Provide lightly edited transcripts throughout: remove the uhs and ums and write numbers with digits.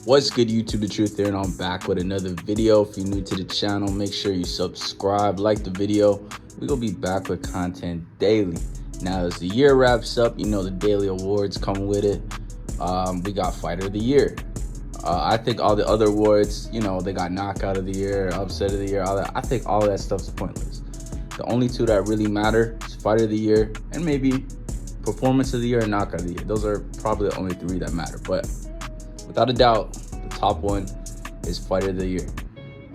What's good, YouTube? The Truth here, and I'm back with another video. If you're new to the channel, make sure you subscribe, like the video. We're gonna be back with content daily. Now, as the year wraps up, you know the daily awards come with it. We got Fighter of the Year. I think all the other awards, you know, they got Knockout of the Year, Upset of the Year, all that. I think all of that stuff's pointless. The only two that really matter is Fighter of the Year and maybe Performance of the Year and Knockout of the Year. Those are probably the only three that matter. But without a doubt, the top one is Fighter of the Year.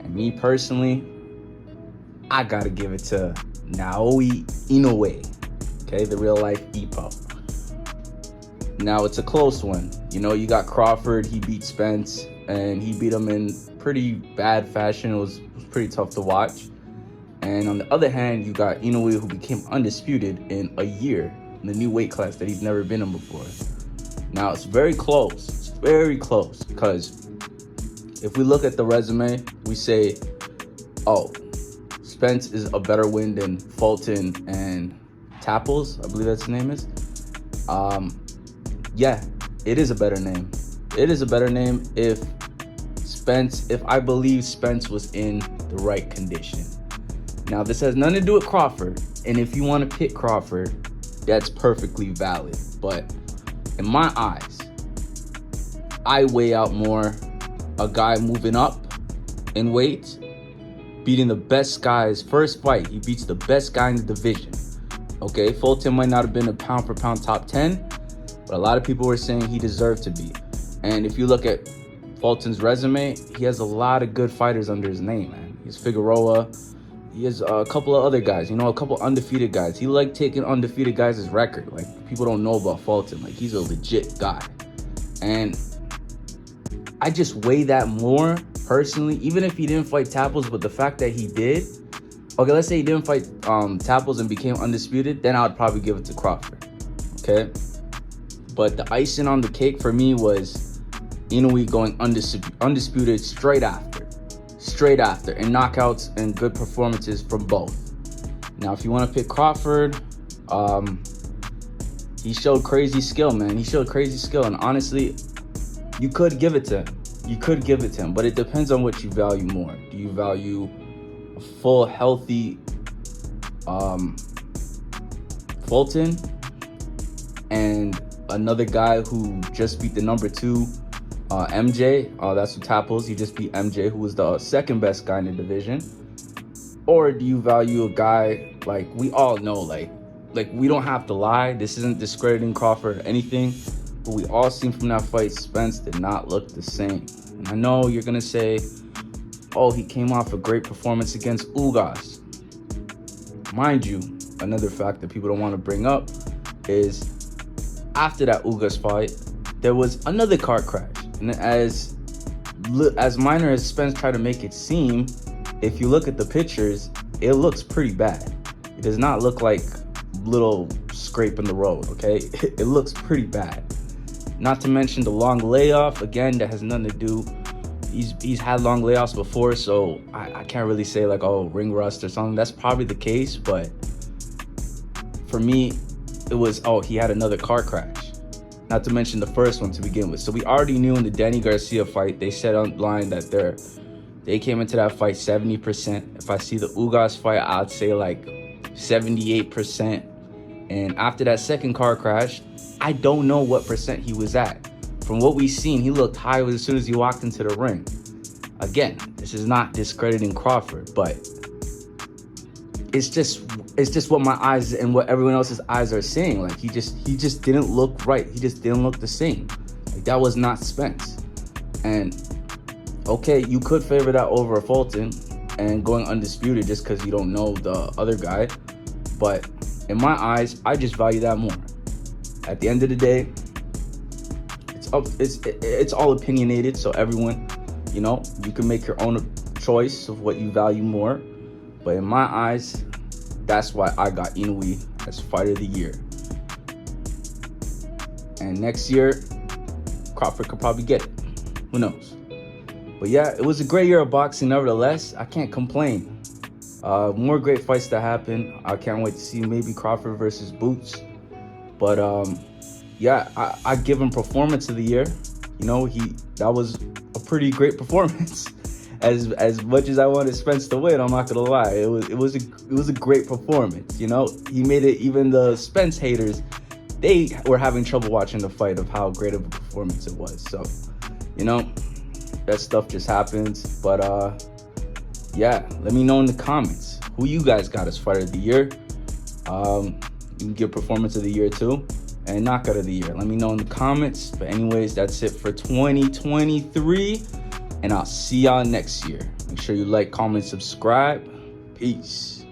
And me personally, I gotta give it to Naoya Inoue, okay, the real life Ippo. Now, it's a close one. You know, you got Crawford, he beat Spence, and he beat him in pretty bad fashion. It was pretty tough to watch. And on the other hand, you got Inoue, who became undisputed in a year in the new weight class that he's never been in before. Now, it's very close. It's very close because if we look at the resume, we say, oh, Spence is a better win than Fulton and Tapples, I believe that's his name is. Yeah, it is a better name. It is a better name if I believe Spence was in the right condition. Now, this has nothing to do with Crawford, and if you want to pick Crawford, that's perfectly valid. But in my eyes, I weigh out more a guy moving up in weight, beating the best guy's first fight. He beats the best guy in the division. Okay, Fulton might not have been a pound for pound top 10, but a lot of people were saying he deserved to be. And if you look at Fulton's resume, he has a lot of good fighters under his name, man. He's Figueroa. He has a couple of other guys, you know, a couple undefeated guys. He like taking undefeated guys' as record. Like, people don't know about Fulton. Like, he's a legit guy. And I just weigh that more personally, even if he didn't fight Tapples, but the fact that he did. Okay, let's say he didn't fight Tapples and became undisputed, then I would probably give it to Crawford. Okay? But the icing on the cake for me was Inoue going undisputed straight after, and knockouts and good performances from both. Now, if you want to pick Crawford, he showed crazy skill, man. He showed crazy skill, and honestly, you could give it to him. You could give it to him, but it depends on what you value more. Do you value a full, healthy Fulton and another guy who just beat the number 2 MJ? That's what Tapples. He just beat MJ, who was the second best guy in the division. Or do you value a guy like we all know, like we don't have to lie. This isn't discrediting Crawford or anything. But we all seen from that fight, Spence did not look the same. And I know you're going to say, oh, he came off a great performance against Ugas. Mind you, another fact that people don't want to bring up is after that Ugas fight, there was another car crash. And as minor as Spence tried to make it seem, if you look at the pictures, it looks pretty bad. It does not look like little scrape in the road, okay? It looks pretty bad. Not to mention the long layoff, again, that has nothing to do. He's had long layoffs before, so I can't really say like, oh, ring rust or something. That's probably the case, but for me, it was, oh, he had another car crash. Not to mention the first one to begin with. So we already knew in the Danny Garcia fight, they said online that they came into that fight 70%. If I see the Ugas fight, I'd say like 78%. And after that second car crash, I don't know what percent he was at. From what we've seen, he looked high as soon as he walked into the ring. Again, this is not discrediting Crawford, but it's just what my eyes and what everyone else's eyes are saying. Like, he just didn't look right. He just didn't look the same. Like, that was not Spence. And okay, you could favor that over a Fulton and going undisputed just because you don't know the other guy. But in my eyes, I just value that more. At the end of the day, it's all opinionated, so everyone, you know, you can make your own choice of what you value more. But in my eyes, that's why I got Inoue as Fighter of the Year. And next year, Crawford could probably get it. Who knows? But yeah, it was a great year of boxing nevertheless. I can't complain. More great fights to happen. I can't wait to see maybe Crawford versus Boots. But yeah, I give him Performance of the Year. You know, that was a pretty great performance. As much as I wanted Spence to win, I'm not gonna lie, it was a great performance. You know, he made it. Even the Spence haters, they were having trouble watching the fight of how great of a performance it was. So, you know, that stuff just happens. But yeah, let me know in the comments who you guys got as fighter of the year. You can give performance of the year too, and knockout of the year. Let me know in the comments. But anyways, that's it for 2023, and I'll see y'all next year. Make sure you like, comment, subscribe. Peace.